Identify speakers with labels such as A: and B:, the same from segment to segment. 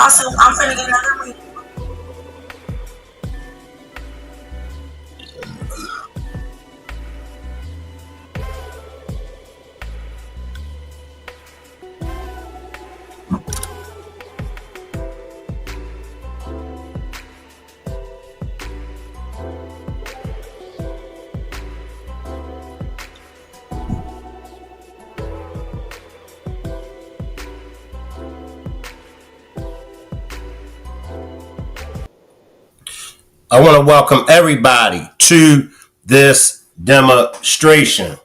A: Awesome. I'm finna get another week.
B: I want to welcome everybody to this demonstration.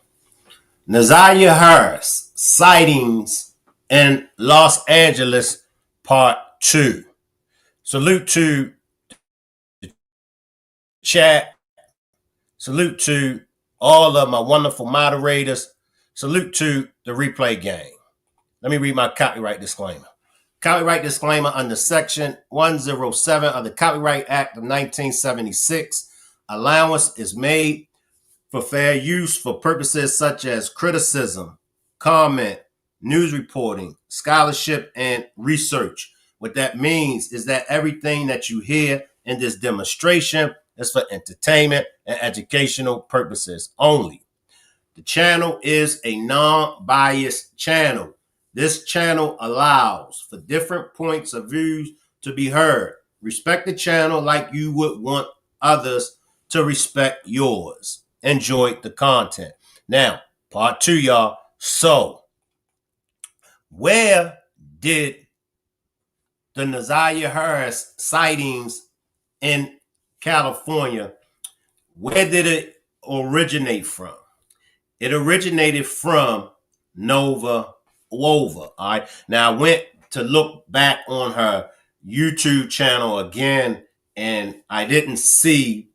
B: NAZIYAH Harris, Sightings in Los Angeles, Part 2. Salute to the chat. Salute to all of my wonderful moderators. Salute to the replay gang. Let me read my copyright disclaimer. Copyright disclaimer under Section 107 of the Copyright Act of 1976. Allowance is made for fair use for purposes such as criticism, comment, news reporting, scholarship, and research. What that means is that everything that you hear in this demonstration is for entertainment and educational purposes only. The channel is a non-biased channel. This channel allows for different points of views to be heard. Respect the channel like you would want others to respect yours. Enjoy the content. Now, part 2, y'all. So, where did the NAZIYAH Harris sightings in California, where did it originate from? It originated from Wova. All right. Now I went to look back on her YouTube channel again, and I didn't see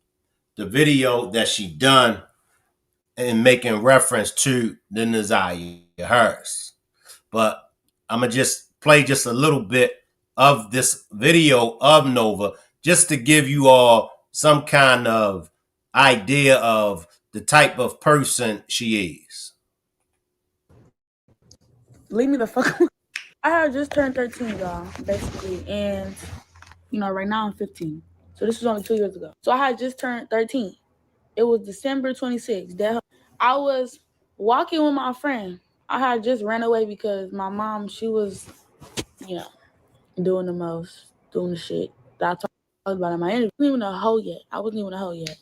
B: the video that she done in making reference to the NAZIYAH Harris. But I'm gonna just play just a little bit of this video of Nova just to give you all some kind of idea of the type of person she is.
C: Leave me the fuck alone. I had just turned 13, y'all, basically. And, right now I'm 15. So this was only 2 years ago. So I had just turned 13. It was December 26th. I was walking with my friend. I had just ran away because my mom, she was, doing the most, doing the shit that I talked about in my interview. I wasn't even a hoe yet.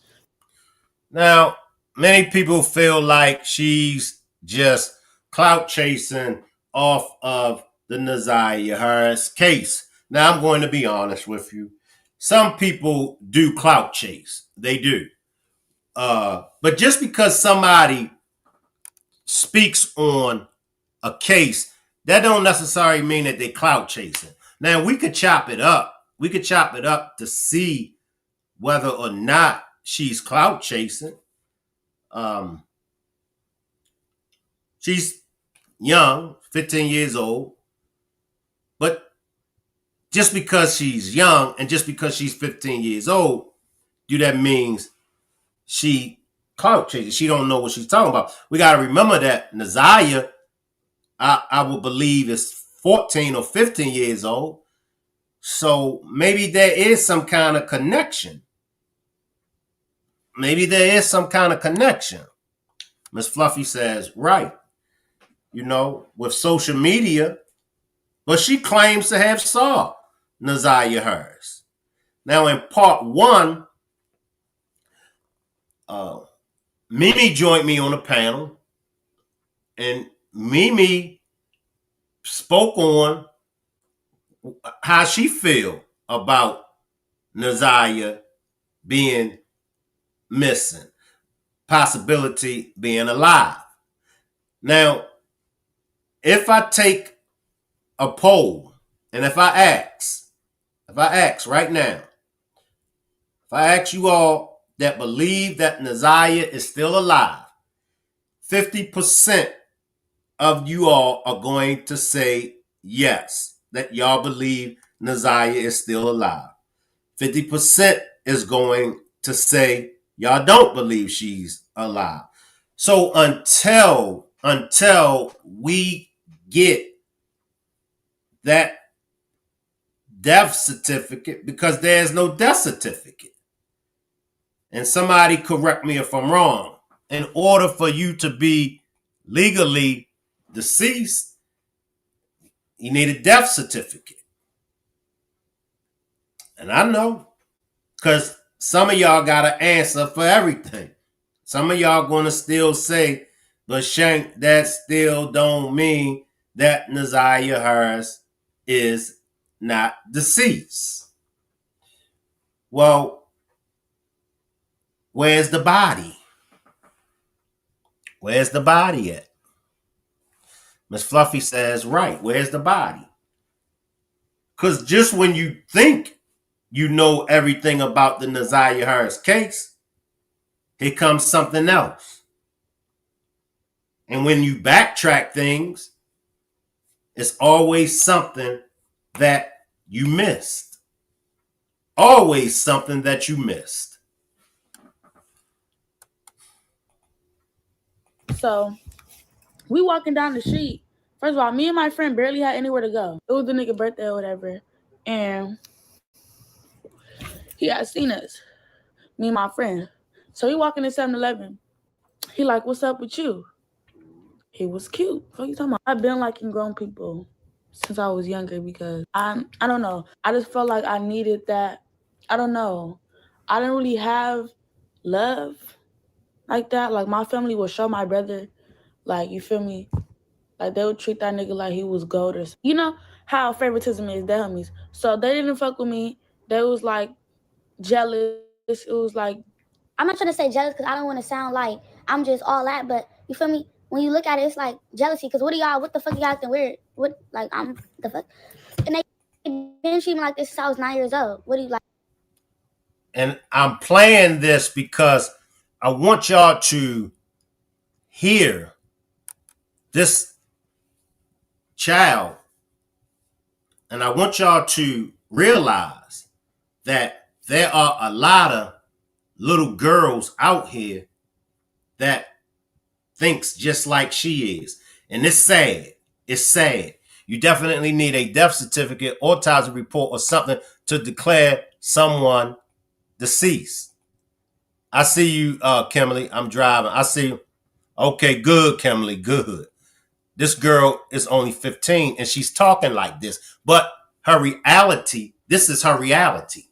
B: Now, many people feel like she's just clout chasing off of the NAZIYAH Harris case. Now, I'm going to be honest with you. Some people do clout chase. They do. But just because somebody speaks on a case, that don't necessarily mean that they clout chasing. Now, we could chop it up. We could chop it up to see whether or not she's clout chasing. She's young, 15 years old, but just because she's young and just because she's 15 years old, do that means she clout chasing? She don't know what she's talking about. We got to remember that NAZIYAH, I would believe, is 14 or 15 years old. So maybe there is some kind of connection. Maybe there is some kind of connection. Miss Fluffy says, right. With social media, but she claims to have saw NAZIYAH Harris. Now, in part 1, Mimi joined me on a panel, and Mimi spoke on how she feel about NAZIYAH being missing, possibility being alive. Now, if I take a poll, and if I ask right now, if I ask you all that believe that NAZIYAH is still alive, 50% of you all are going to say yes, that y'all believe NAZIYAH is still alive. 50% is going to say y'all don't believe she's alive. So until we get that death certificate because there's no death certificate. And somebody correct me if I'm wrong. In order for you to be legally deceased, you need a death certificate. And I know, because some of y'all got an answer for everything. Some of y'all going to still say, but Shank, that still don't mean that NAZIYAH Harris is not deceased. Well, where's the body? Where's the body at? Miss Fluffy says, right, where's the body? Because just when you think you know everything about the NAZIYAH Harris case, here comes something else. And when you backtrack things, it's always something that you missed. Always something that you missed.
C: So we walking down the street. First of all, me and my friend barely had anywhere to go. It was the nigga birthday or whatever. And he had seen us, me and my friend. So he walking to 7-Eleven. He like, what's up with you? He was cute. What are you talking about? I've been liking grown people since I was younger because I don't know. I just felt like I needed that. I don't know. I didn't really have love like that. Like my family would show my brother, like, you feel me? Like they would treat that nigga like he was gold or something. You know how favoritism is, their homies. So they didn't fuck with me. They was like jealous. It was like,
D: I'm not trying to say jealous because I don't want to sound like I'm just all that, but you feel me? When you look at it, it's like jealousy. Because what the fuck y'all acting weird? What, like, I'm the fuck? And they been treating me like this since I was 9 years old. What do you like?
B: And I'm playing this because I want y'all to hear this child. And I want y'all to realize that there are a lot of little girls out here that thinks just like she is. And it's sad. It's sad. You definitely need a death certificate, autopsy report, or something to declare someone deceased. I see you, Kimberly. I'm driving. I see you. Okay, good, Kimberly. Good. This girl is only 15 and she's talking like this. But her reality, this is her reality.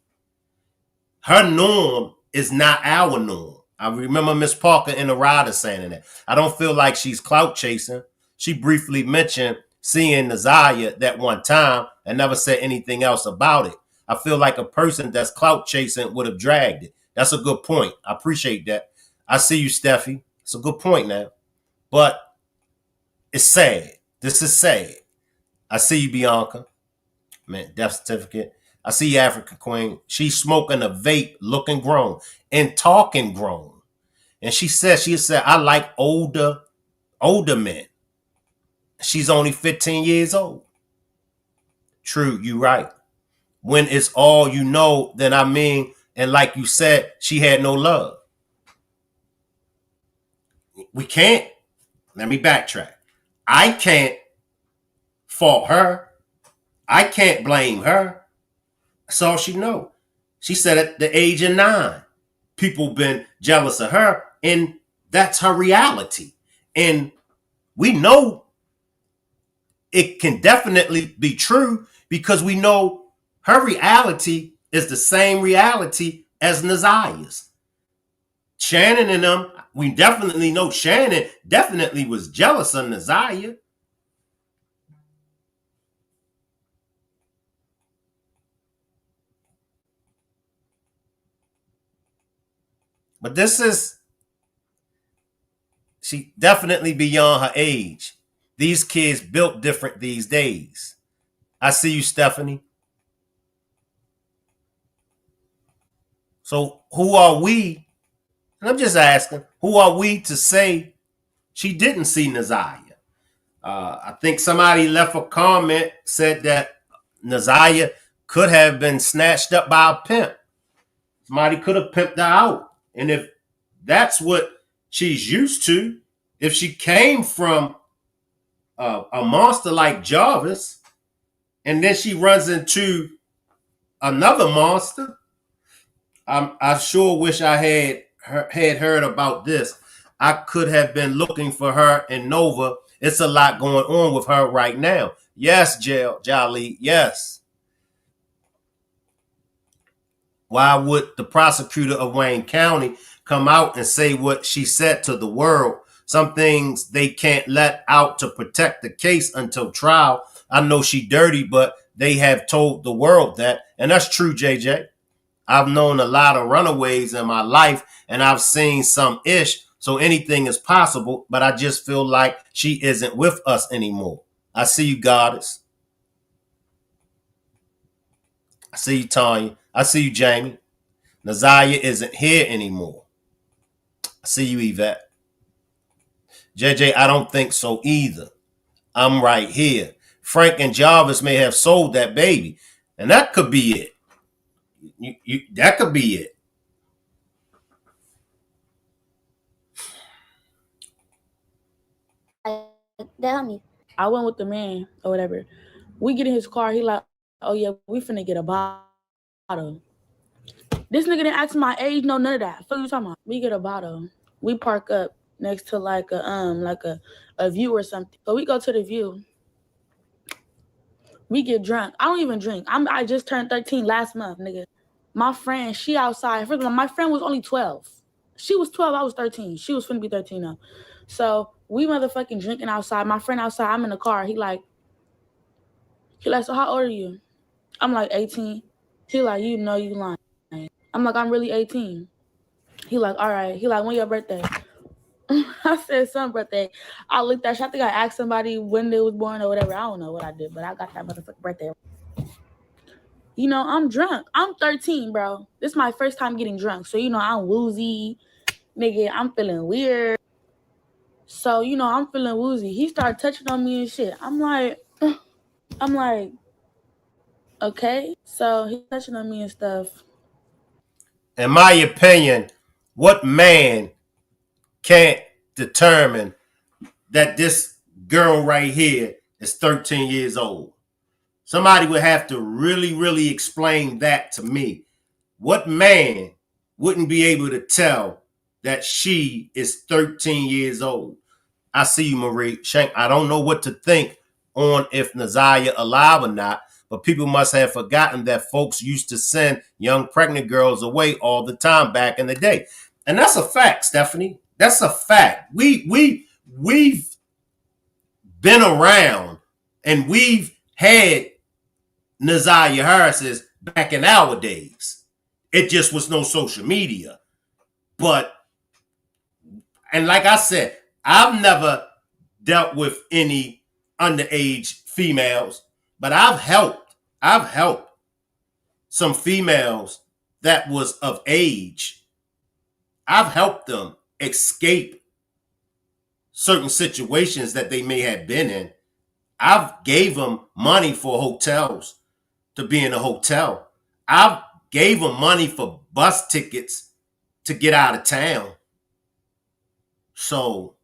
B: Her norm is not our norm. I remember Miss Parker in the rider saying that. I don't feel like she's clout chasing. She briefly mentioned seeing NAZIYAH that one time and never said anything else about it. I feel like a person that's clout chasing would have dragged it. That's a good point. I appreciate that. I see you, Steffi. It's a good point now. But it's sad. This is sad. I see you, Bianca. Man, death certificate. I see you, African Queen. She's smoking a vape, looking grown and talking grown. And she said, I like older men. She's only 15 years old. True, you right. When it's all you know, then I mean, and like you said, she had no love. We can't. Let me backtrack. I can't fault her. I can't blame her. That's all she know. She said at the age of 9, people been jealous of her, and that's her reality. And we know it can definitely be true because we know her reality is the same reality as NAZIYAH's. Shannon and them, we definitely know Shannon definitely was jealous of NAZIYAH. But this is, she definitely beyond her age. These kids built different these days. I see you, Stephanie. So who are we? And I'm just asking, who are we to say she didn't see NAZIYAH? I think somebody left a comment, said that NAZIYAH could have been snatched up by a pimp. Somebody could have pimped her out. And if that's what she's used to, if she came from a monster like Jarvis, and then she runs into another monster. I sure wish I had heard about this. I could have been looking for her in Nova. It's a lot going on with her right now. Yes, Jolly, yes. Why would the prosecutor of Wayne County come out and say what she said to the world? Some things they can't let out to protect the case until trial. I know she dirty, but they have told the world that. And that's true, JJ. I've known a lot of runaways in my life and I've seen some ish. So anything is possible, but I just feel like she isn't with us anymore. I see you, Goddess. I see you, Tanya. I see you, Jamie. NAZIYAH isn't here anymore. I see you, Yvette. JJ, I don't think so either. I'm right here. Frank and Jarvis may have sold that baby, and that could be it. That could be it.
D: Tell me.
C: I went with the man or whatever. We get in his car. He like, oh yeah, we finna get a bottle. This nigga didn't ask my age, no none of that. What are you talking about? We get a bottle. We park up next to like a view or something. So we go to the view. We get drunk. I don't even drink. I just turned 13 last month, nigga. My friend, she outside. First of all, my friend was only 12. She was 12, I was 13. She was finna be 13 now. So we motherfucking drinking outside. My friend outside, I'm in the car. He like, so how old are you? I'm like 18. He like, you know you lying. I'm like, I'm really 18. He like, all right. He like, when your birthday? I said some birthday. I looked at I think I asked somebody when they was born or whatever. I don't know what I did, but I got that motherfucking birthday. You know, I'm drunk. I'm 13, bro. This is my first time getting drunk. So, you know, I'm woozy. Nigga, I'm feeling weird. So, you know, I'm feeling woozy. He started touching on me and shit. I'm like, okay. So he's touching on me and stuff.
B: In my opinion, what man can't determine that this girl right here is 13 years old? Somebody would have to really, really explain that to me. What man wouldn't be able to tell that she is 13 years old? I see you, Marie. Shank, I don't know what to think on if NAZIYAH alive or not, but people must have forgotten that folks used to send young pregnant girls away all the time back in the day. And that's a fact, Stephanie. That's a fact. We've been around and we've had NAZIYAH Harris's back in our days. It just was no social media. But, and like I said, I've never dealt with any underage females, but I've helped some females that was of age. I've helped them escape certain situations that they may have been in. I've gave them money for hotels to be in a hotel. I've gave them money for bus tickets to get out of town. So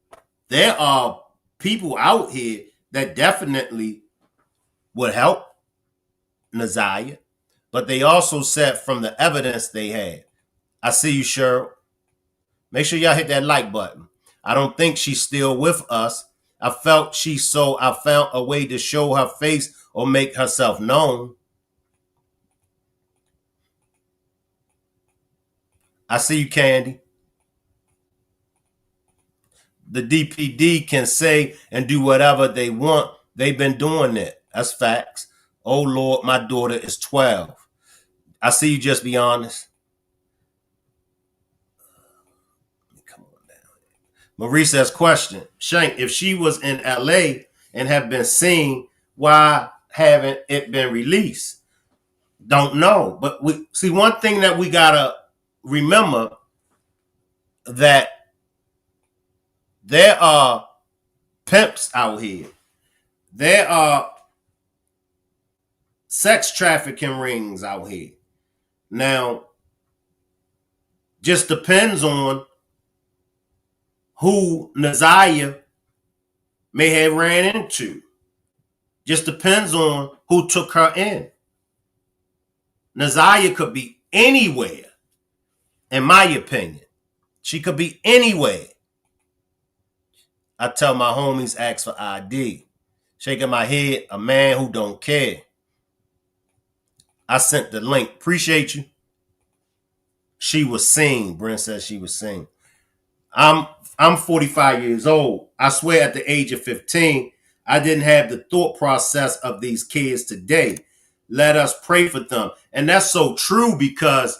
B: there are people out here that definitely would help NAZIYAH, but they also said from the evidence they had. I see you, Cheryl. Make sure y'all hit that like button. I don't think she's still with us. I found a way to show her face or make herself known. I see you, Candy. The DPD can say and do whatever they want. They've been doing it. That's facts. Oh, Lord, my daughter is 12. I see you, just be honest. Come on down. Marie says, question. Shank, if she was in LA and have been seen, why haven't it been released? Don't know. But we see one thing that we gotta remember, that there are pimps out here. There are sex trafficking rings out here. Now, just depends on who NAZIYAH may have ran into. Just depends on who took her in. NAZIYAH could be anywhere, in my opinion. She could be anywhere. I tell my homies, ask for ID. Shaking my head, a man who don't care. I sent the link. Appreciate you. She was seen. Brent says she was seen. I'm 45 years old. I swear at the age of 15, I didn't have the thought process of these kids today. Let us pray for them. And that's so true because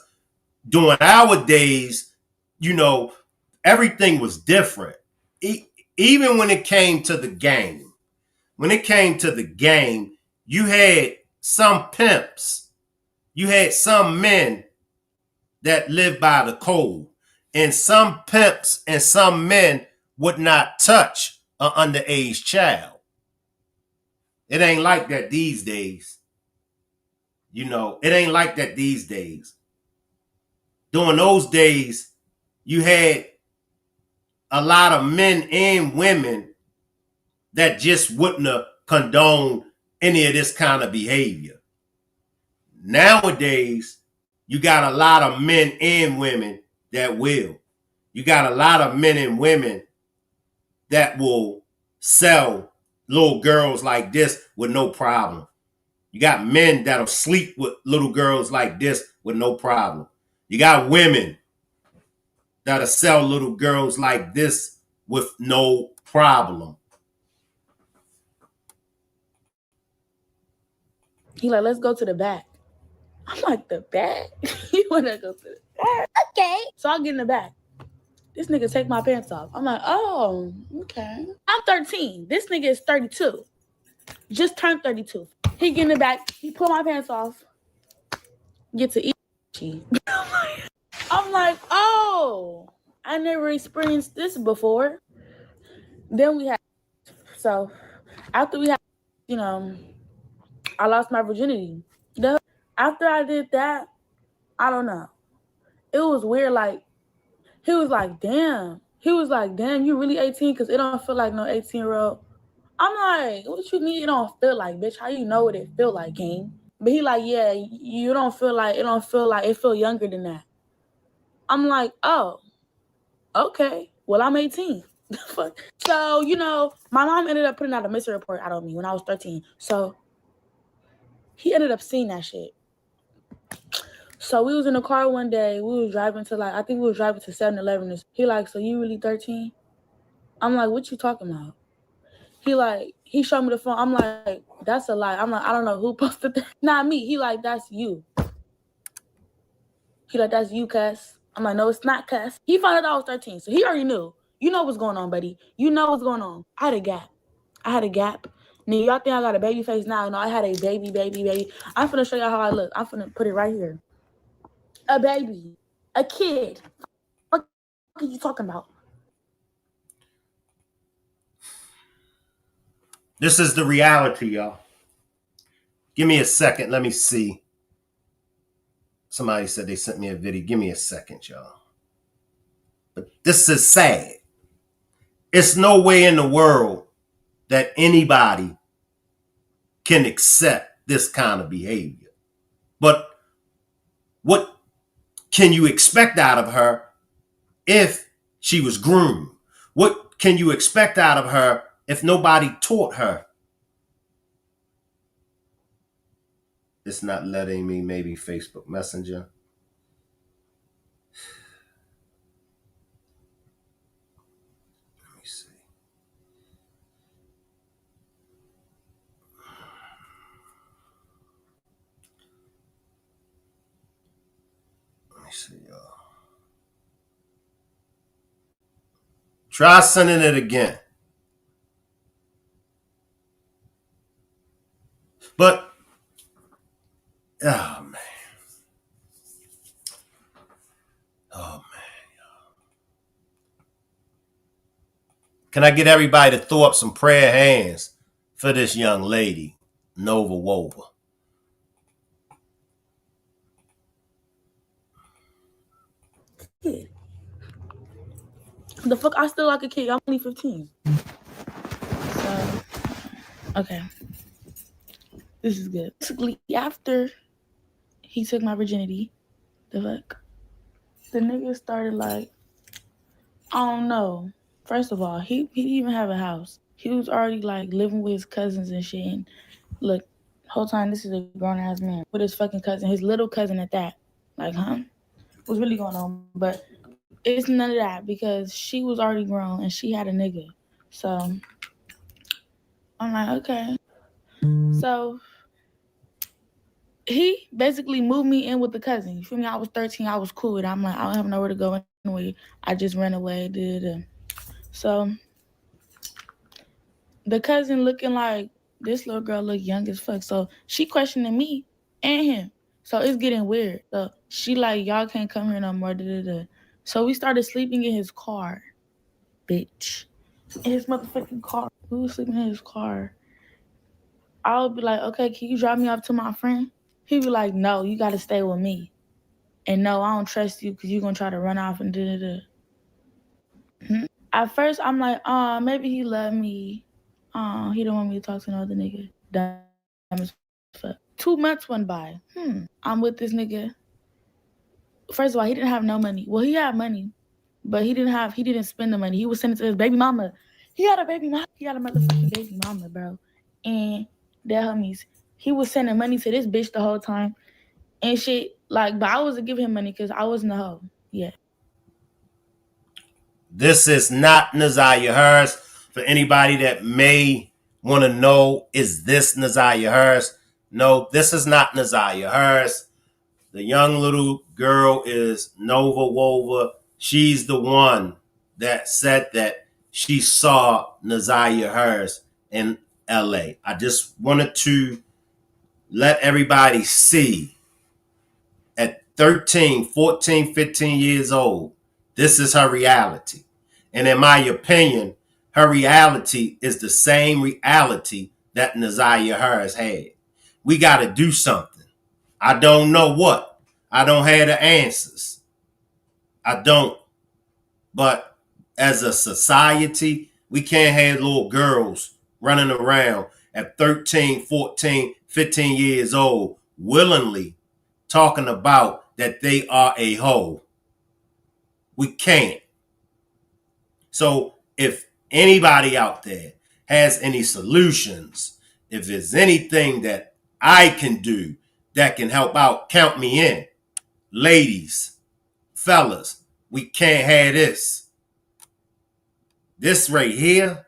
B: during our days, you know, everything was different. Even when it came to the game. When it came to the game, you had some pimps. You had some men that lived by the code. And some pimps and some men would not touch an underage child. It ain't like that these days. You know, it ain't like that these days. During those days, you had a lot of men and women that just wouldn't have condoned any of this kind of behavior. Nowadays, you got a lot of men and women that will. You got a lot of men and women that will sell little girls like this with no problem. You got men that'll sleep with little girls like this with no problem. You got women that'll sell little girls like this with no problem.
C: He like, let's go to the back. I'm like, the back? You want to go to the back?
D: Okay.
C: So I get in the back. This nigga take my pants off. I'm like, oh, okay. I'm 13. This nigga is 32. Just turned 32. He get in the back. He pull my pants off. Get to eat. I'm like, oh, I never experienced this before. Then we had, so after we had, you know, I lost my virginity. After I did that, I don't know. It was weird. Like, he was like, damn. He was like, damn, you really 18? Because it don't feel like no 18-year-old. I'm like, what you mean it don't feel like, bitch? How you know what it feel like, King? But he like, yeah, you don't feel like, it feel younger than that. I'm like, oh, okay. Well, I'm 18. So, you know, my mom ended up putting out a missing report out on me when I was 13. So he ended up seeing that shit. So we was in the car one day. We was driving to I think we was driving to 7-Eleven. He like, so you really 13? I'm like, what you talking about? He showed me the phone. I'm like, that's a lie. I'm like, I don't know who posted that. Not me. He like, that's you. He like, that's you, Cass. I'm like, no, it's not, Cass. He found out I was 13, so he already knew. You know what's going on, buddy. You know what's going on. I had a gap. Now, y'all think I got a baby face now? No, I had a baby. I'm finna show y'all how I look. I'm finna put it right here. A baby. A kid. What are you talking about?
B: This is the reality, y'all. Give me a second. Let me see. Somebody said they sent me a video. Give me a second, y'all. But this is sad. It's no way in the world that anybody can accept this kind of behavior. But what can you expect out of her if she was groomed? What can you expect out of her if nobody taught her? It's not letting me, maybe Facebook Messenger. Let me see. Let me see, y'all. Try sending it again. But, oh, man. Oh, man. Can I get everybody to throw up some prayer hands for this young lady, Nova Wova?
C: Kid. The fuck? I still like a kid. I'm only 15. So, okay. This is good. Basically, after he took my virginity. The fuck? The nigga started like, I don't know. First of all, he didn't even have a house. He was already like living with his cousins and shit. And look, whole time this is a grown ass man with his fucking cousin, his little cousin at that. Like, huh? What's really going on? But it's none of that because she was already grown and she had a nigga. So I'm like, okay. So he basically moved me in with the cousin. You feel me? I was 13. I was cool with it. I'm like, I don't have nowhere to go anyway. I just ran away. So the cousin looking like this little girl look young as fuck. So she questioning me and him. So it's getting weird. So she like, y'all can't come here no more. So we started sleeping in his car, bitch. In his motherfucking car. We was sleeping in his car. I would be like, okay, can you drop me off to my friend? He'd be like, no, you got to stay with me. And no, I don't trust you because you're going to try to run off and At first, I'm like, maybe he loved me. He don't want me to talk to no other nigga. Dumb as fuck. 2 months went by. I'm with this nigga. First of all, he didn't have no money. Well, he had money, but he didn't spend the money. He was sending it to his baby mama. He had a baby mama. He had a motherfucking baby mama, bro. And their homies. He was sending money to this bitch the whole time. And shit, like, but I wasn't giving him money because I wasn't a hoe. Yeah.
B: This is not NAZIYAH Harris. For anybody that may want to know, is this NAZIYAH Harris? No, this is not NAZIYAH Harris. The young little girl is Nova Wova. She's the one that said that she saw NAZIYAH Harris in LA. I just wanted to let everybody see at 13, 14, 15 years old, this is her reality. And in my opinion, her reality is the same reality that NAZIYAH Harris had. We got to do something. I don't know what. I don't have the answers. I don't. But as a society, we can't have little girls running around at 13, 14, 15 years old willingly talking about that they are a hoe. We can't. So if anybody out there has any solutions, if there's anything that I can do that can help out, count me in. Ladies, fellas, we can't have this. This right here.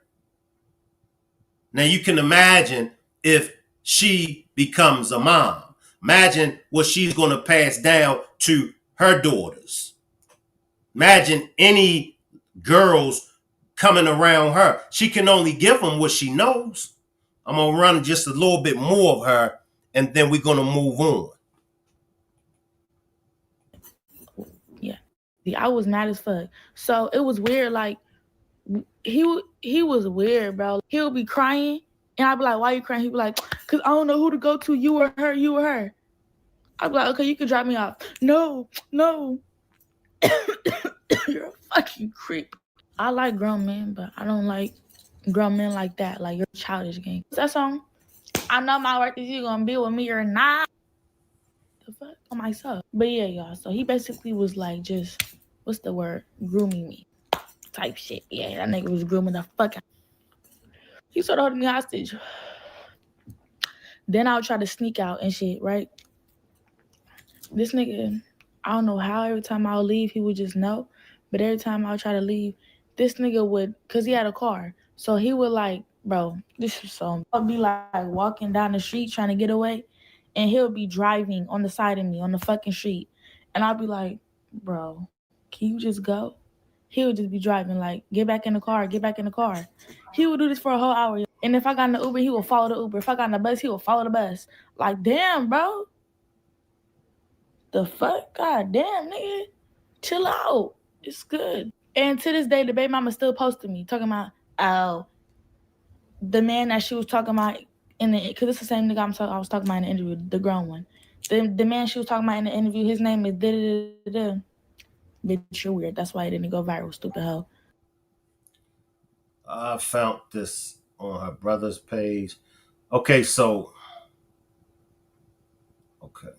B: Now you can imagine if she becomes a mom. Imagine what she's going to pass down to her daughters. Imagine any girls coming around her. She can only give them what she knows. I'm going to run just a little bit more of her, and then we're going to move on.
C: Yeah. I was mad as fuck. So it was weird. Like, he was weird, bro. He'll be crying, and I'd be like, why you crying? He'd be like, because I don't know who to go to, you or her, you or her. I'd be like, okay, you can drop me off. No. You're a fucking creep. I like grown men, but I don't like grown men like that. Like, you're a childish game. What's that song? I know my work is you gonna be with me or not. The fuck? On myself. But yeah, y'all. So he basically was like, just, what's the word? Grooming me. Type shit. Yeah, that nigga was grooming the fuck out. He started holding me hostage. Then I would try to sneak out and shit, right? This nigga, I don't know how every time I would leave, he would just know. But every time I would try to leave, this nigga would, because he had a car. So he would like, bro, this is so, I'll be like walking down the street trying to get away. And he'll be driving on the side of me on the fucking street. And I'll be like, bro, can you just go? He would just be driving like, get back in the car, get back in the car. He would do this for a whole hour. And if I got in the Uber, he would follow the Uber. If I got in the bus, he would follow the bus. Like, damn, bro. The fuck? God damn, nigga. Chill out. It's good. And to this day, the baby mama still posted me, talking about, oh, the man that she was talking about because it's the same nigga I was talking about in the interview, the grown one. The man she was talking about in the interview, his name is da-da-da-da-da. Bitch, you're weird. That's why it didn't go viral, stupid hoe.
B: I found this on her brother's page. Okay, so, okay.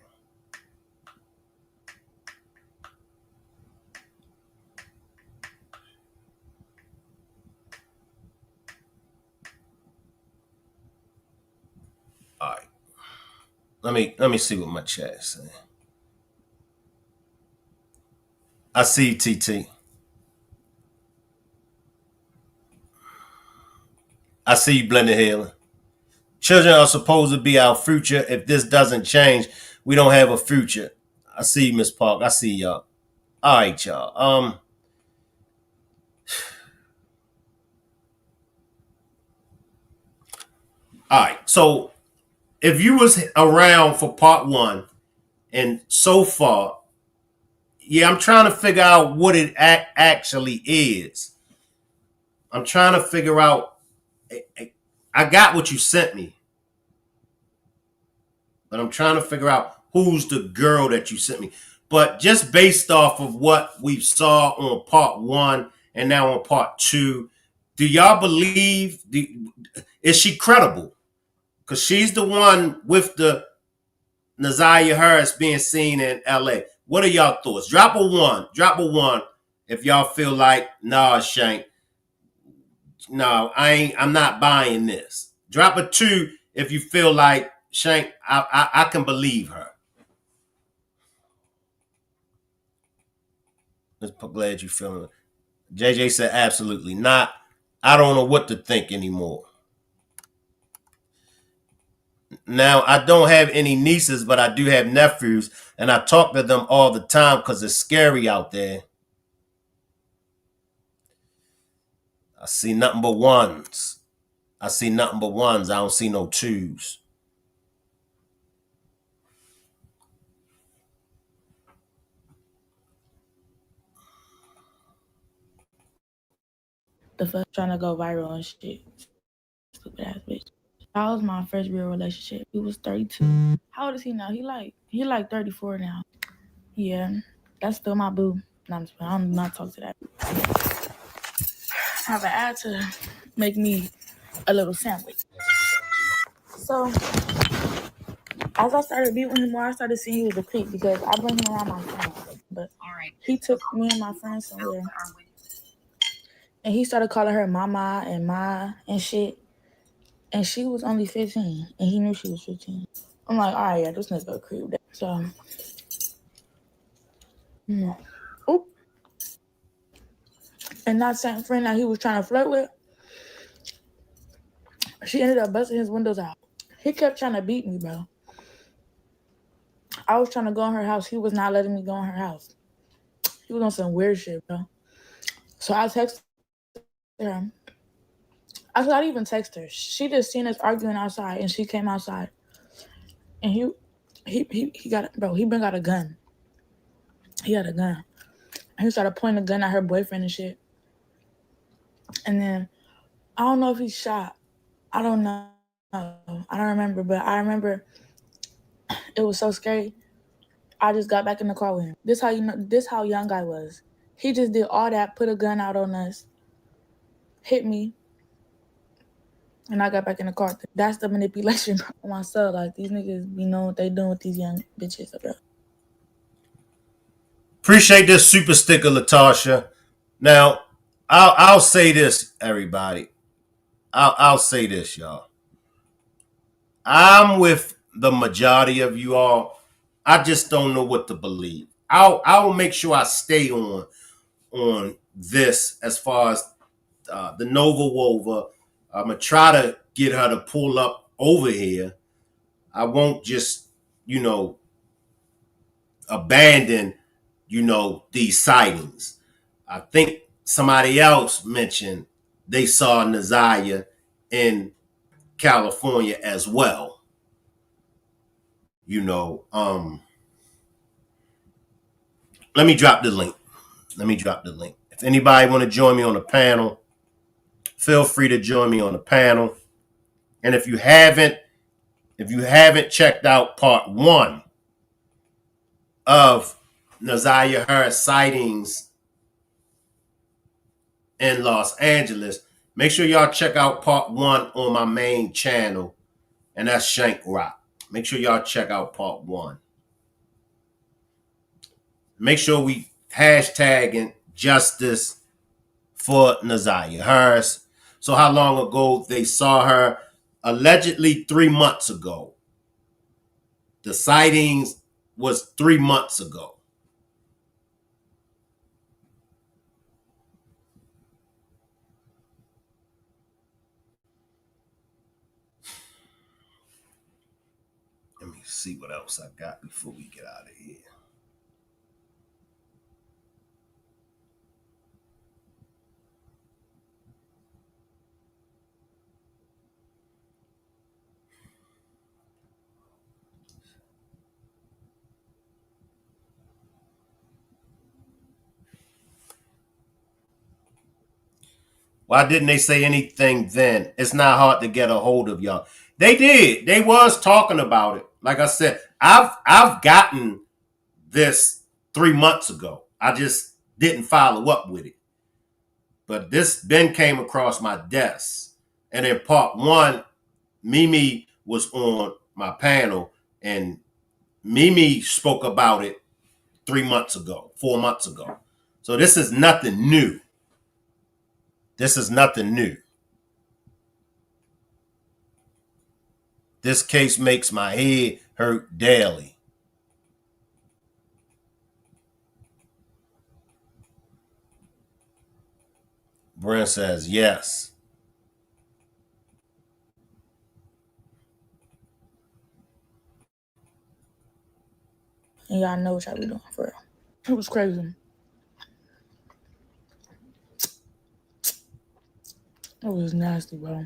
B: Let me see what my chat is saying. I see you, TT. I see you, Blended Healing. Children are supposed to be our future. If this doesn't change, we don't have a future. I see you, Miss Park. I see y'all. All right, y'all. All right. So if you was around for part one, and so far, yeah, I'm trying to figure out what it actually is. I'm trying to figure out. I got what you sent me, but I'm trying to figure out who's the girl that you sent me. But just based off of what we saw on part one and now on part two, do y'all believe? Is she credible? Because she's the one with the NAZIYAH Harris being seen in LA. What are y'all thoughts? Drop a one. Drop a one if y'all feel like, nah, Shank. No, I'm not buying this. Drop a two if you feel like, Shank, I can believe her. Glad you feeling it. JJ said absolutely not. I don't know what to think anymore. Now, I don't have any nieces, but I do have nephews, and I talk to them all the time because it's scary out there. I see nothing but ones. I see nothing but ones. I don't see no twos.
C: The fuck trying to go viral and shit. Stupid ass bitch. That was my first real relationship. He was 32. How old is he now? He like 34 now. Yeah, that's still my boo. I'm not talking to that. I have an ad to make me a little sandwich. So as I started being with him more, I started seeing he was a creep because I bring him around my friends. But he took me and my friends somewhere. And he started calling her mama and ma and shit. And she was only 15. And he knew she was 15. I'm like, all right, yeah, this nigga a creep. So, oop. And that same friend that he was trying to flirt with, she ended up busting his windows out. He kept trying to beat me, bro. I was trying to go in her house. He was not letting me go in her house. He was on some weird shit, bro. So I texted her. I didn't even text her. She just seen us arguing outside, and she came outside. And he got, bro, he been got a gun. He had a gun. And he started pointing a gun at her boyfriend and shit. And then, I don't know if he shot. I don't know. I don't remember, but I remember it was so scary. I just got back in the car with him. This how young I was. He just did all that, put a gun out on us, hit me, and I got back in the car. That's the manipulation on myself. Like, these niggas be knowing what they doing with these young bitches, bro.
B: Appreciate this super sticker, Latasha. Now, I'll say this, everybody. I'll say this, y'all. I'm with the majority of you all. I just don't know what to believe. I'll make sure I stay on this as far as the Nova Wova. I'm gonna try to get her to pull up over here. I won't just, abandon, these sightings. I think somebody else mentioned they saw NAZIYAH in California as well. Let me drop the link. If anybody want to join me on the panel, feel free to join me on the panel. And if you haven't checked out part one of NAZIYAH Harris sightings in Los Angeles, make sure y'all check out part one on my main channel, and that's Shank Rock. Make sure y'all check out part one. Make sure we hashtagging justice for NAZIYAH Harris. So how long ago they saw her? Allegedly 3 months ago. The sightings was 3 months ago. Let me see what else I got before we get out of here. Why didn't they say anything then? It's not hard to get a hold of y'all. They did. They was talking about it. Like I said, I've gotten this 3 months ago. I just didn't follow up with it. But this then came across my desk. And in part one, Mimi was on my panel, and Mimi spoke about it 3 months ago, 4 months ago. So this is nothing new. This is nothing new. This case makes my head hurt daily. Brent says yes.
C: And y'all know what y'all be doing for real. It was crazy. It was nasty, bro.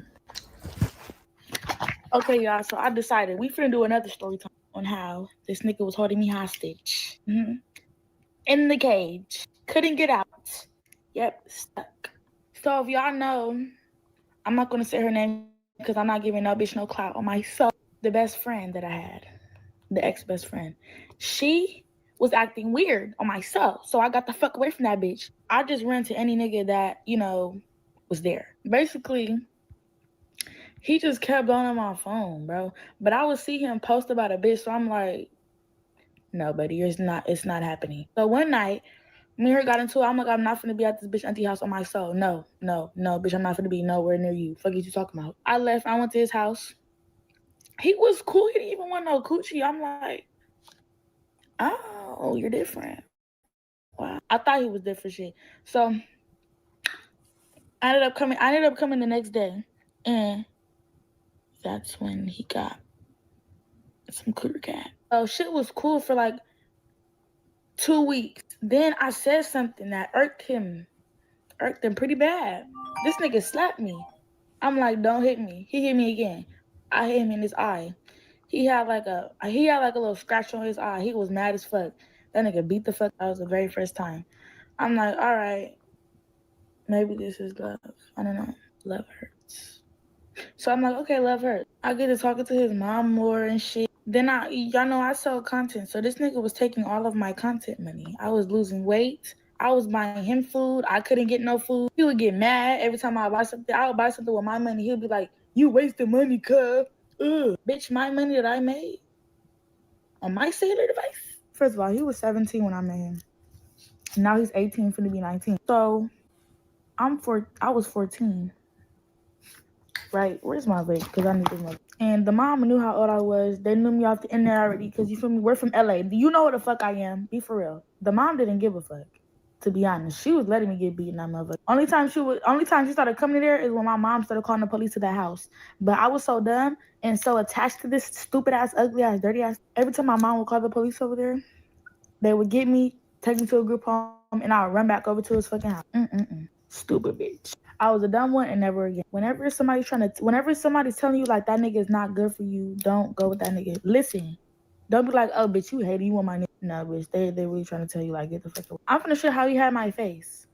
C: Okay, y'all, so I decided we finna do another story time on how this nigga was holding me hostage. In the cage. Couldn't get out. Yep, stuck. So if y'all know, I'm not gonna say her name because I'm not giving no bitch no clout on myself. The best friend that I had, the ex-best friend, she was acting weird on myself. So I got the fuck away from that bitch. I just ran to any nigga that, was there. Basically, he just kept on my phone, bro. But I would see him post about a bitch, so I'm like, no, buddy, it's not happening. So one night, me and her got into it. I'm like, I'm not finna be at this bitch auntie house on my soul. No, bitch, I'm not finna be nowhere near you. Fuck you talking about? I left. I went to his house. He was cool. He didn't even want no coochie. I'm like, oh, you're different. Wow. I thought he was different shit. So I ended up coming the next day, and that's when he got some clear cat. So shit was cool for like 2 weeks. Then I said something that irked him pretty bad. This nigga slapped me. I'm like, don't hit me. He hit me again. I hit him in his eye. He had like a little scratch on his eye. He was mad as fuck. That nigga beat the fuck. That was the very first time. I'm like, all right, maybe this is love. I don't know. Love hurts. So I'm like, okay, love hurts. I get to talking to his mom more and shit. Then y'all know I sell content. So this nigga was taking all of my content money. I was losing weight. I was buying him food. I couldn't get no food. He would get mad every time I buy something. I would buy something with my money. He'll be like, you wasting money, cuz. Bitch, my money that I made on my cellular device. First of all, he was 17 when I met him. Now he's 18, finna be 19. So I was 14. Right? Where's my vape? Because I need this money. And the mom knew how old I was. They knew me off the internet already. Because you feel me? We're from LA. Do you know what the fuck I am? Be for real. The mom didn't give a fuck. To be honest, she was letting me get beaten. That motherfucker. Only time she started coming there is when my mom started calling the police to that house. But I was so dumb and so attached to this stupid ass, ugly ass, dirty ass. Every time my mom would call the police over there, they would get me, take me to a group home, and I would run back over to his fucking house. Stupid bitch. I was a dumb one and never again. Whenever somebody's telling you like that nigga is not good for you, don't go with that nigga. Listen. Don't be like, oh bitch, you hate it, you want my nigga. No, bitch, they really trying to tell you like get the fuck away. I'm finna show how he had my face.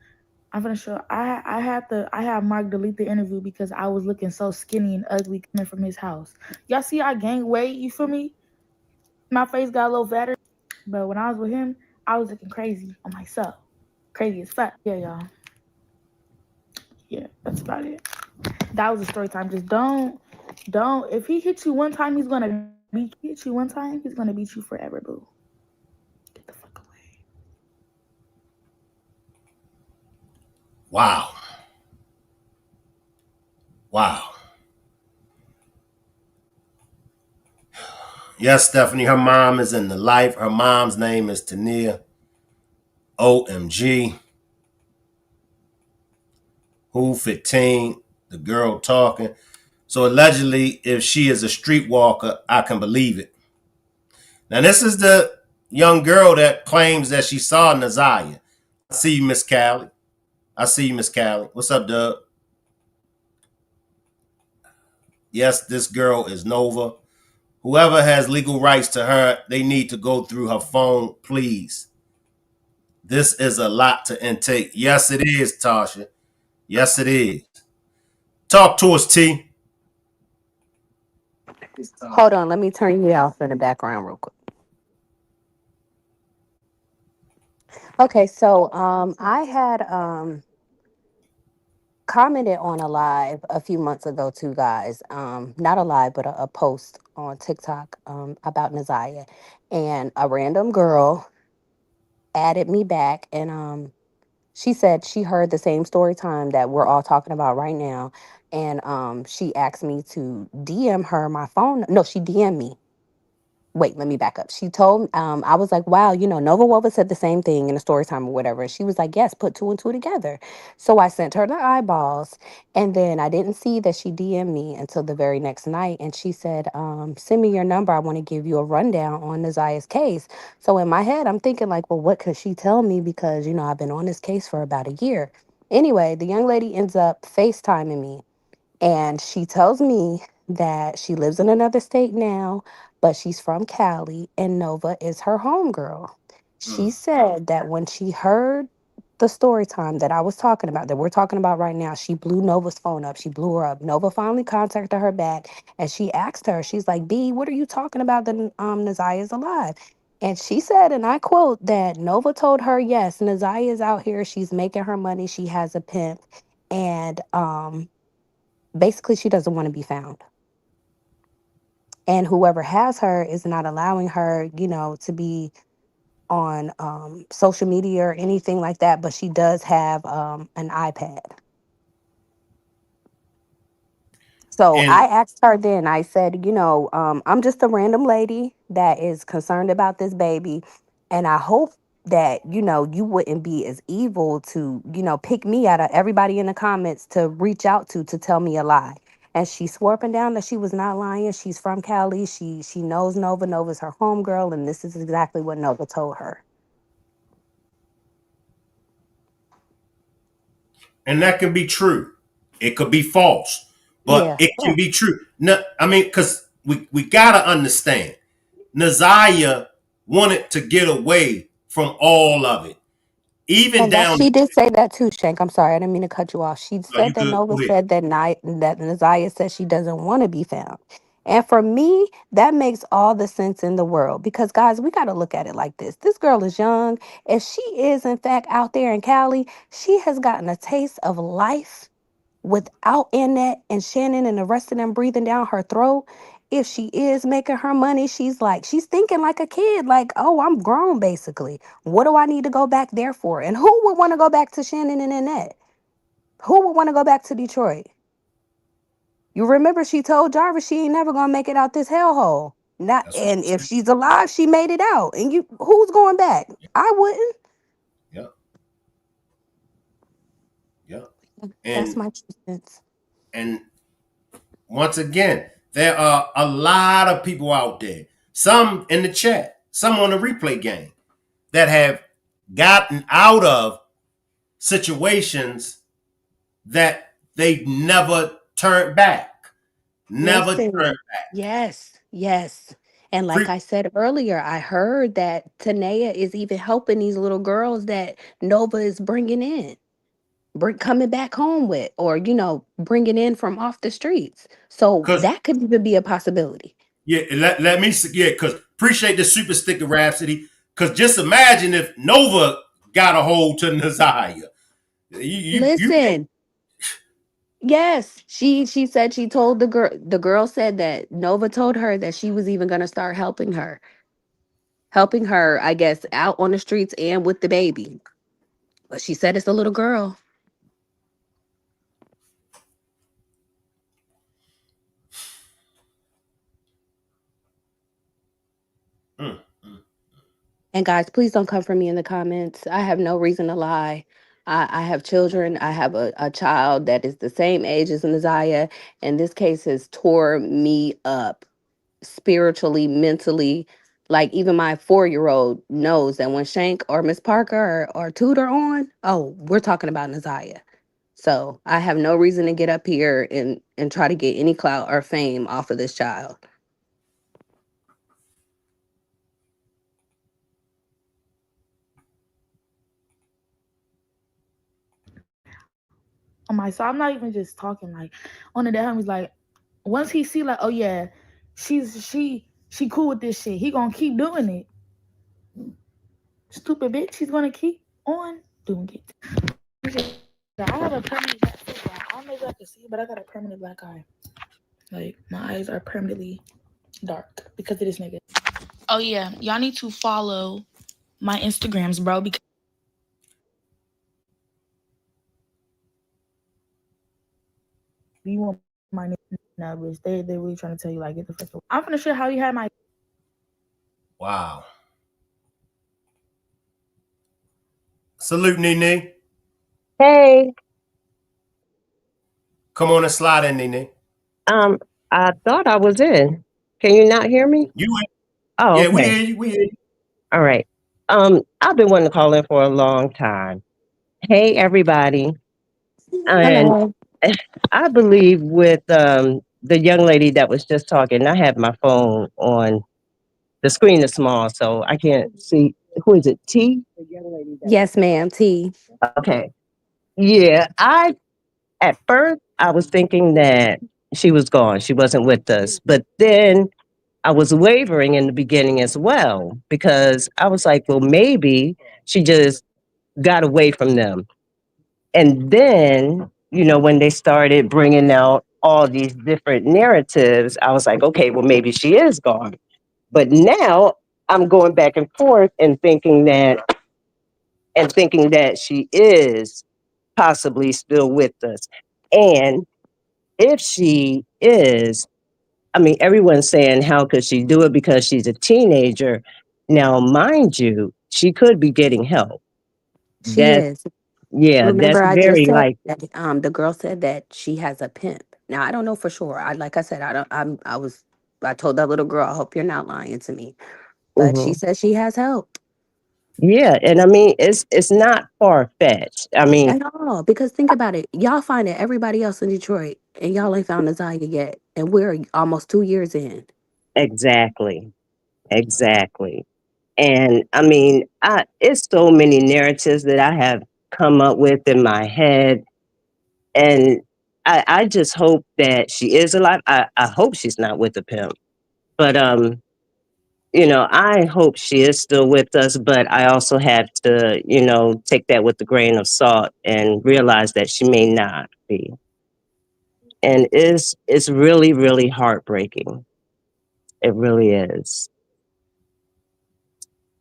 C: I'm finna show I had Mark delete the interview because I was looking so skinny and ugly coming from his house. Y'all see I gained weight, you feel me? My face got a little fatter. But when I was with him, I was looking crazy on myself. Crazy as fuck. Yeah, y'all. Yeah, that's about it. That was a story time. Just don't. If he hits you one time, he's gonna beat you forever, boo. Get the fuck away.
B: Wow. Yes, Stephanie, her mom is in the life. Her mom's name is Tania. OMG. Who 15? The girl talking. So allegedly, if she is a streetwalker, I can believe it. Now, this is the young girl that claims that she saw NAZIYAH. I see you, Miss Callie. I see you, Miss Callie. What's up, Doug? Yes, this girl is Nova. Whoever has legal rights to her, they need to go through her phone, please. This is a lot to intake. Yes, it is, Tasha. Yes, it is. Talk to us, T.
E: Hold on, let me turn you off in the background real quick. Okay, so I had commented on a live a few months ago too, guys. Not a live, but a post on TikTok about NAZIYAH. And a random girl added me back, and she said she heard the same story time that we're all talking about right now. And she asked me to DM her my phone. No, she DM'd me. Wait, let me back up. She told I was like, wow, Nova Wova said the same thing in a story time or whatever. And she was like, yes, put two and two together. So I sent her the eyeballs, and then I didn't see that she DM'd me until the very next night. And she said, send me your number. I want to give you a rundown on Naziah's case. So in my head, I'm thinking like, well, what could she tell me? Because, I've been on this case for about a year. Anyway, the young lady ends up FaceTiming me, and she tells me that she lives in another state now, but she's from Cali and Nova is her homegirl. She said that when she heard the story time that I was talking about, that we're talking about right now, she blew Nova's phone up. She blew her up. Nova finally contacted her back, and she asked her, she's like, B, what are you talking about that NAZIYAH is alive? And she said, and I quote, that Nova told her, yes, NAZIYAH is out here. She's making her money. She has a pimp. And basically she doesn't want to be found, and whoever has her is not allowing her to be on social media or anything like that, but she does have an iPad. So
B: And
E: I asked her then, I said, I'm just a random lady that is concerned about this baby. And I hope that, you wouldn't be as evil to, pick me out of everybody in the comments to reach out to tell me a lie. And she swore up and down that she was not lying. She's from Cali. She knows Nova. Nova's her homegirl. And this is exactly what Nova told her.
B: that can be true. It could be false, but
E: Yeah.
B: it can be true. No, I mean, because we gotta understand, NAZIYAH wanted to get away from all of it, even
E: And that
B: down.
E: she did say that too, Shank. I'm sorry, I didn't mean to cut you off. She
B: No, you
E: said that
B: good.
E: Nova
B: Go ahead.
E: said that night that Naziah said she doesn't want to be found. And for me, that makes all the sense in the world, because guys, we got to look at it like this. This girl is young. If she is in fact out there in Cali, she has gotten a taste of life without Annette and Shannon and the rest of them breathing down her throat. If she is making her money, she's thinking like a kid, like, oh, I'm grown basically. What do I need to go back there for? And who would want to go back to Shannon and Annette? Who would want to go back to Detroit? You remember she told Jarvis she ain't never gonna make it out this hellhole. Not,
B: That's what
E: and
B: she
E: if
B: said.
E: she's alive, she made it out. And who's going back? I wouldn't.
B: Yeah, yeah.
E: That's
B: And
E: my 2 cents.
B: and once again, there are a lot of people out there, some in the chat, some on the replay game, that have gotten out of situations that they never turned back. Never turned
E: Listen,
B: back.
E: yes, yes. And like
B: Free,
E: I said earlier, I heard that Tanea is even helping these little girls that Nova is bringing in, coming back home with, or, bringing in from off the streets. So
B: because
E: that could even be a possibility.
B: yeah, let me yeah, because appreciate the super sticker Rhapsody. Because just imagine if Nova got a hold to NAZIYAH. You
E: Listen, yes, she said she told the girl said that Nova told her that she was even going to start helping her, I guess, out on the streets and with the baby. But she said it's a little girl. And guys, please don't come for me in the comments. I have no reason to lie. I have children. I have a child that is the same age as Naziah. And this case has tore me up spiritually, mentally. Like even my 4-year-old knows that when Shank or Miss Parker or Tudor on, oh, we're talking about Naziah. So I have no reason to get up here and try to get any clout or fame off of this child.
C: On my side, I'm not even just talking like on the day. He's like, once he see like, oh yeah, she cool with this shit. He gonna keep doing it. Stupid bitch. He's gonna keep on doing it. I have a permanent black eye. I don't know if y'all can see, but I got a permanent black eye. Like my eyes are permanently dark because of this nigga. Oh yeah, y'all need to follow my Instagrams, bro. Because you want my now, bitch. They really trying to tell you like get the fuck away. I'm finna show you how you had my.
B: Wow. Salute, Nene.
F: Hey,
B: Come on and slide in, Nene.
F: I thought I was in. Can you not hear me?
B: You in?
F: Oh,
B: Yeah, we
F: okay.
B: hear you. We hear you.
F: All right. I've been wanting to call in for a long time. Hey, everybody. And
E: Hello.
F: I believe with the young lady that was just talking, I have my phone on the screen is small, so I can't see. Who is it? T?
E: Yes, ma'am. T.
F: Okay. Yeah, at first I was thinking that she was gone. She wasn't with us. But then I was wavering in the beginning as well because I was like, well, maybe she just got away from them. And then, when they started bringing out all these different narratives, I was like, okay, well, maybe she is gone. But now I'm going back and forth and thinking that she is possibly still with us. And if she is, I mean, everyone's saying, how could she do it because she's a teenager? Now, mind you, she could be getting help.
E: She
F: That's,
E: is.
F: yeah, that's
E: Remember, I just
F: very
E: said
F: like,
E: that the girl said that she has a pimp. Now I don't know for sure. Like I said, I don't. I told that little girl, I hope you're not lying to me. But she
F: mhm.
E: says she has help
F: Yeah. And I mean, it's not far fetched. I mean,
E: at all. Because think about it, y'all finding everybody else in Detroit, and y'all ain't found Naziah yet, and we're almost 2 years in.
F: exactly, exactly. And I mean, it's so many narratives that I have come up with in my head. And I just hope that she is alive. I hope she's not with the pimp. But I hope she is still with us, but I also have to, take that with a grain of salt and realize that she may not be. And it's really, really heartbreaking. It really is.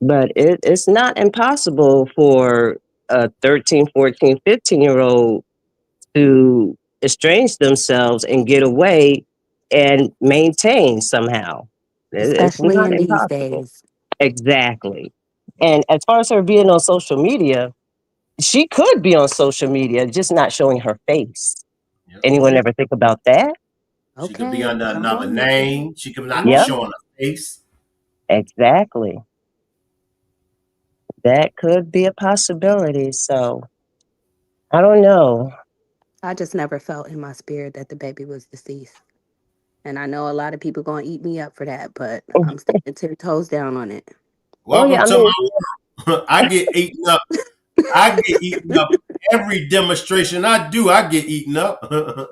F: But it's not impossible for a 13, 14, 15-year-old to estrange themselves and get away and maintain somehow. It's
E: Especially
F: not
E: in these
F: impossible.
E: days.
F: Exactly. And as far as her being on social media, she could be on social media, just not showing her face.
B: Yep.
F: Anyone ever think about that?
B: She could be
E: Okay,
B: under
E: come
B: another
E: on,
B: name. She could
E: come
B: not be
F: Yep,
E: on.
B: showing her face.
F: exactly. That could be a possibility. So I don't know.
E: I just never felt in my spirit that the baby was deceased. And I know a lot of people gonna eat me up for that, but I'm standing 10 toes down on it.
F: Oh yeah,
B: Welcome
F: I
B: to
F: mean,
B: my world. I get eaten up. I get eaten up every demonstration I do. I get eaten up.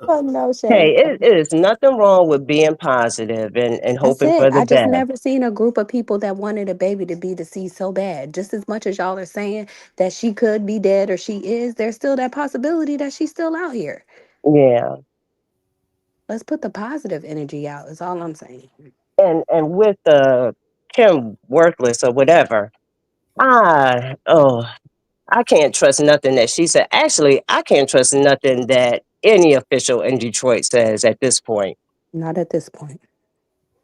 E: Oh no,
F: hey,
E: Shay.
F: it is nothing wrong with being positive and
E: That's
F: hoping
E: it.
F: for the
E: I just
F: best.
E: never seen a group of people that wanted a baby to be deceased so bad. Just as much as y'all are saying that she could be dead or she is, there's still that possibility that she's still out here.
F: Yeah.
E: Let's put the positive energy out, is all I'm saying.
F: And with Kim worthless or whatever, I can't trust nothing that she said. Actually, I can't trust nothing that any official in Detroit says at this point.
E: Not at this point.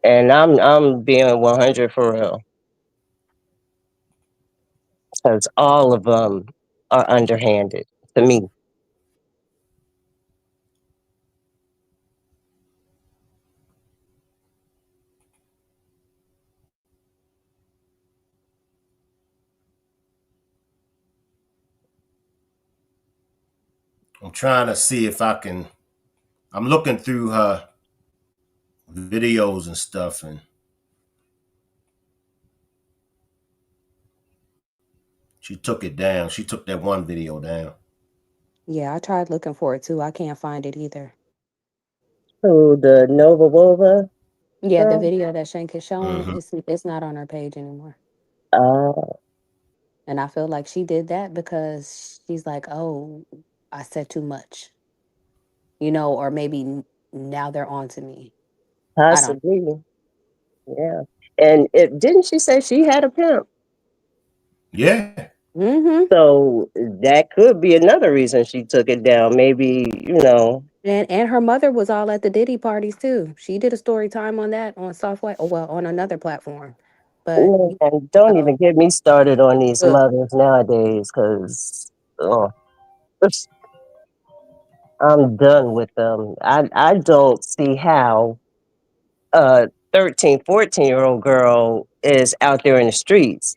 F: And I'm being 100 for real. because all of them are underhanded to me.
B: I'm trying to see if I can. I'm looking through her videos and stuff, and she took it down. She took that one video down.
E: Yeah, I tried looking for it too. I can't find it either.
F: So the Nova Wova
E: Yeah, the
F: girl.
E: video that Shank is showing,
B: Mm-hmm.
E: it's not on her page anymore.
F: Uh,
E: And I feel like she did that because she's like, oh, I said too much, or maybe now they're on to me. I don't.
F: Possibly. Yeah. And didn't she say she had a pimp?
B: Yeah.
E: Mm-hmm.
F: So that could be another reason she took it down. Maybe.
E: And her mother was all at the Diddy parties too. She did a story time on that on Software, well, on another platform. But
F: And don't
E: know,
F: even get me started on these
E: ugh.
F: mothers nowadays, because I'm done with them. I don't see how a 13, 14-year-old girl is out there in the streets.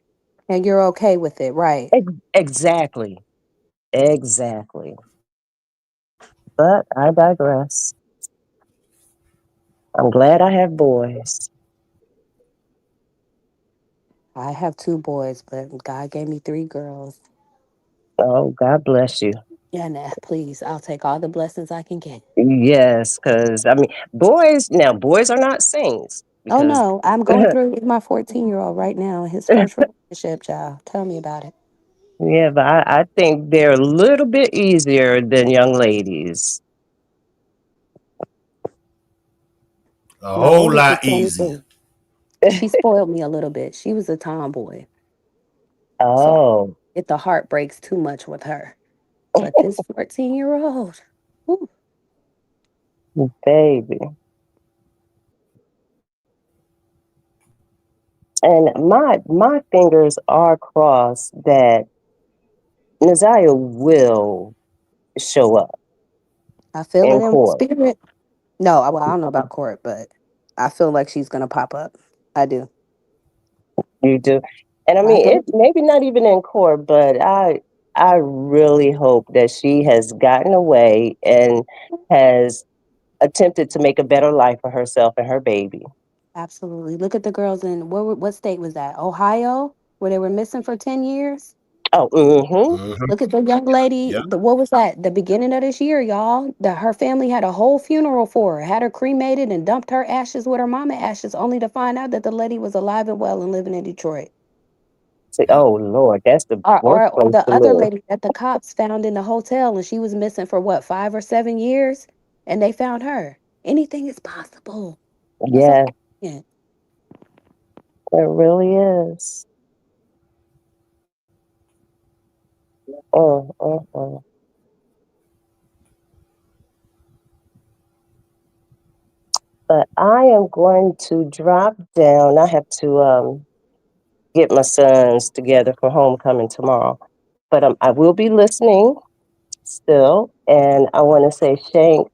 E: And you're okay with it, right?
F: Exactly. Exactly. But I digress. I'm glad I have boys.
E: I have two boys, but God gave me three girls.
F: Oh, God bless you.
E: Yeah, nah, please, I'll take all the blessings I can get.
F: Yes, because boys are not saints
E: Oh
F: because
E: no, I'm going through with my 14-year-old right now, his first relationship, child. Tell me about it.
F: yeah, but I think they're a little bit easier than young ladies.
B: A
E: My
B: whole
E: oldest is
B: lot easier.
E: 23. She spoiled me a little bit. She was a tomboy. So
F: Oh,
E: the heart breaks too much with her. But this 14-year-old,
F: baby. And my fingers are crossed that Naziah will show up
E: I feel it
F: in
E: in my
F: court.
E: spirit. No, I don't know about court, but I feel like she's gonna pop up. I do.
F: You do. And I
E: I
F: mean,
E: do.
F: it maybe not even in court, but I really hope that she has gotten away and has attempted to make a better life for herself and her baby.
E: Absolutely. Look at the girls in what state was that? Ohio, where they were missing for 10 years.
F: Oh, mm-hmm.
B: Mm-hmm.
E: Look at the young lady.
B: Yep.
E: What was that? The beginning of this year, y'all. Her family had a whole funeral for her, had her cremated and dumped her ashes with her mama ashes, only to find out that the lady was alive and well and living in Detroit.
F: Say,
B: Yep.
F: oh Lord, that's the
E: Or,
F: worst
E: or
F: place
E: the
F: to
E: other
F: live.
E: lady that the cops found in the hotel and she was missing for what, 5 or 7 years? And they found her. Anything is possible. That's a
F: Yeah,
E: accident.
F: it really is. Mm, mm, mm. But I am going to drop down. I have to get my sons together for homecoming tomorrow. But I will be listening still. And I want to say, Shank,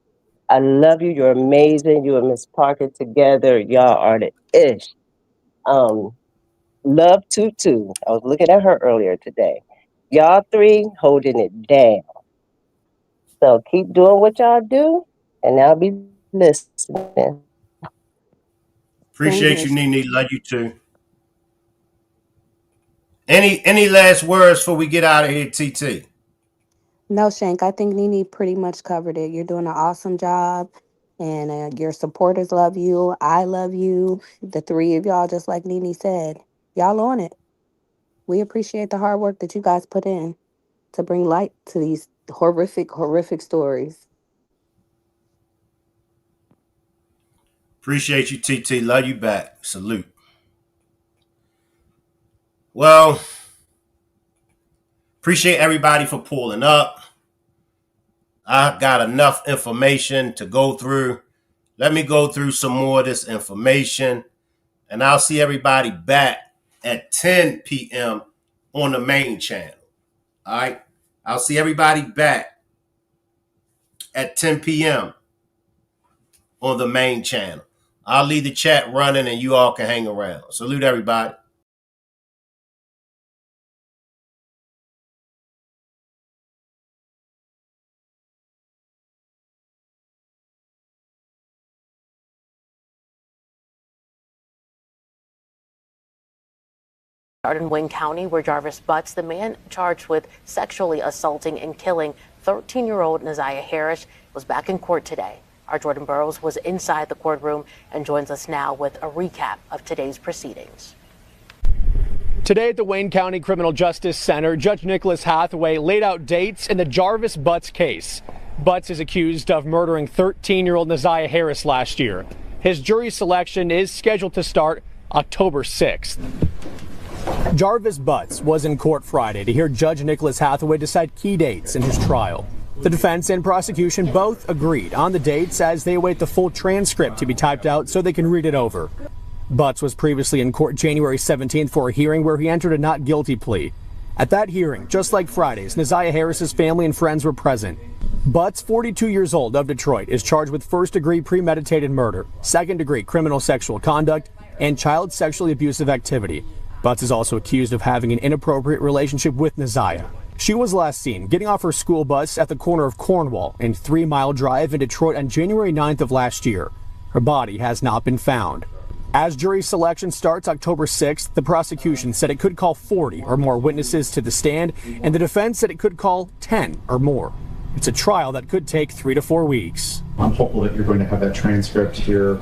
F: I love you. You're amazing. You and Miss Parker together. Y'all are the ish. Um, love Tutu. I was looking at her earlier today. Y'all three holding it down. So keep doing what y'all do, and I'll be listening.
E: Same
B: Appreciate
E: here.
B: you, Nene. Love you too. Any last words before we get out of here, TT?
E: No, Shank, I think Nene pretty much covered it. You're doing an awesome job. And your supporters love you. I love you. The three of y'all, just like Nene said, y'all on it. We appreciate the hard work that you guys put in to bring light to these horrific, horrific stories.
B: Appreciate you, TT. Love you back. Salute. Well, appreciate everybody for pulling up. I got enough information to go through. Let me go through some more of this information, and I'll see everybody back at 10 p.m. on the main channel. All right. I'll see everybody back at 10 p.m. on the main channel. I'll leave the chat running and you all can hang around. Salute everybody.
G: In Wayne County, where Jarvis Butts, the man charged with sexually assaulting and killing 13-year-old NAZIYAH Harris, was back in court today. Our Jordan Burroughs was inside the courtroom and joins us now with a recap of today's proceedings.
H: Today at the Wayne County Criminal Justice Center, Judge Nicholas Hathaway laid out dates in the Jarvis Butts case. Butts is accused of murdering 13-year-old NAZIYAH Harris last year. His jury selection is scheduled to start October 6th. Jarvis Butts was in court Friday to hear Judge Nicholas Hathaway decide key dates in his trial. The defense and prosecution both agreed on the dates as they await the full transcript to be typed out so they can read it over. Butts was previously in court January 17th for a hearing where he entered a not guilty plea. At that hearing, just like Friday's, NAZIYAH Harris's family and friends were present. Butts, 42 years old, of Detroit, is charged with first-degree premeditated murder, second-degree criminal sexual conduct, and child sexually abusive activity. Butts is also accused of having an inappropriate relationship with NAZIYAH. She was last seen getting off her school bus at the corner of Cornwall and 3 Mile Drive in Detroit on January 9th of last year. Her body has not been found. As jury selection starts October 6th, the prosecution said it could call 40 or more witnesses to the stand, and the defense said it could call 10 or more. It's a trial that could take 3 to 4 weeks.
I: I'm hopeful that you're going to have that transcript here,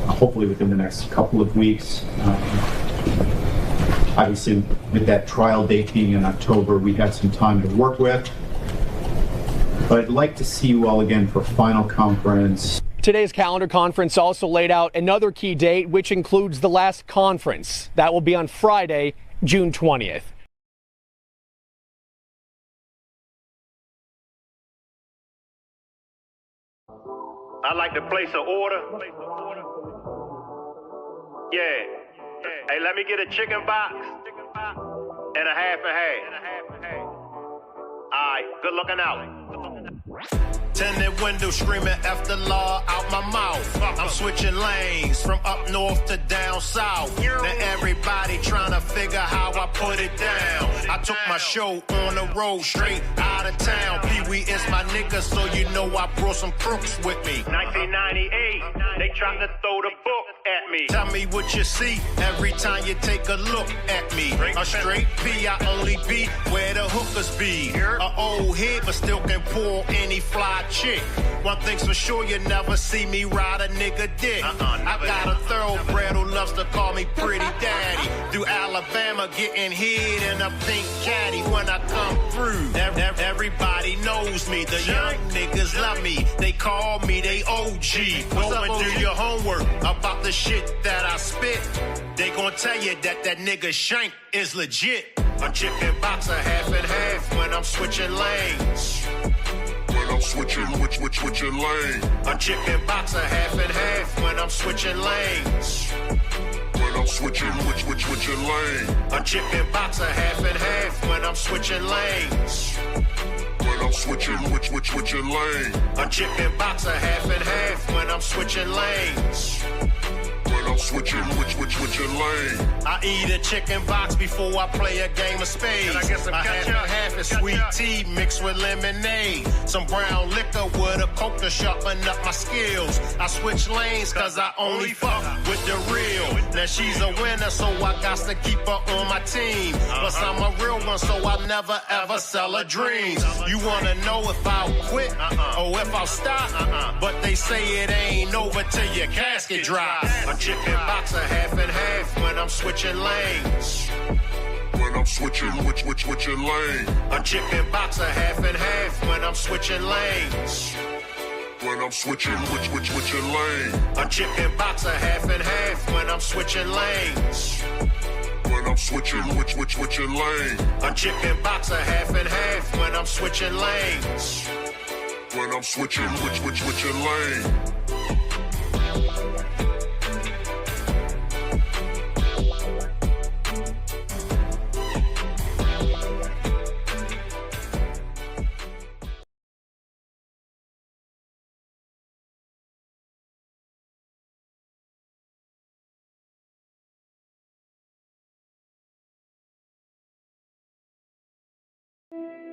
I: hopefully within the next couple of weeks. Obviously, with that trial date being in October, we had some time to work with. But I'd like to see you all again for final conference.
H: Today's calendar conference also laid out another key date, which includes the last conference. That will be on Friday, June 20th.
B: I'd like to place an order. Yeah. Hey, let me get a chicken box and a half and half. All right, good looking out. Tinted window screaming F the law out my mouth. I'm switching lanes from up north to down south. Now everybody trying to figure how I put it down. I took my show on the road straight out of town. Pee-wee is my nigga, so you know I brought some crooks with me. 1998, they tried to throw the book at me. Tell me what you see every time you take a look at me. A straight P, I only be where the hookers be. A old head, but still can pull any fly chick. One thing's for sure, you never see me ride a nigga dick. I got a thoroughbred who loves to call me pretty daddy. Through Alabama, getting hit in a pink caddy when I come through. Everybody knows me, the young niggas love me. They call me they OG. Go and do your homework about the shit that I spit. They gon' tell you that that nigga Shank is legit. A chicken boxer half and half when I'm switching lanes. I'm switching lane. A chicken boxer half and half when I'm switching lanes. When I'm switching lane. A chicken boxer half and half when I'm switching lanes. When I'm switching lane. A chicken boxer half and half when I'm switching lanes. When I'm switching lane. I eat a chicken box before I play a game of spades. I get some half and half is sweet tea mixed with lemonade. Some brown liquor with a coke to sharpen up my skills. I switch lanes cause I only fuck with the real. Now she's a winner, so I got to keep her on my team. Plus I'm a real one, so I never ever sell her dreams. You wanna know if I'll quit or if I'll stop? But they say it ain't over till your casket drops. A chicken boxer half and half when I'm switching lanes. When I'm switching lane. A chicken boxer half and half when I'm switching lanes. When I'm switching lane. A chicken boxer half and half when I'm switching lanes. When I'm switching lane. A chicken boxer half and half when I'm switching lanes. When I'm switching lane.
D: Bye.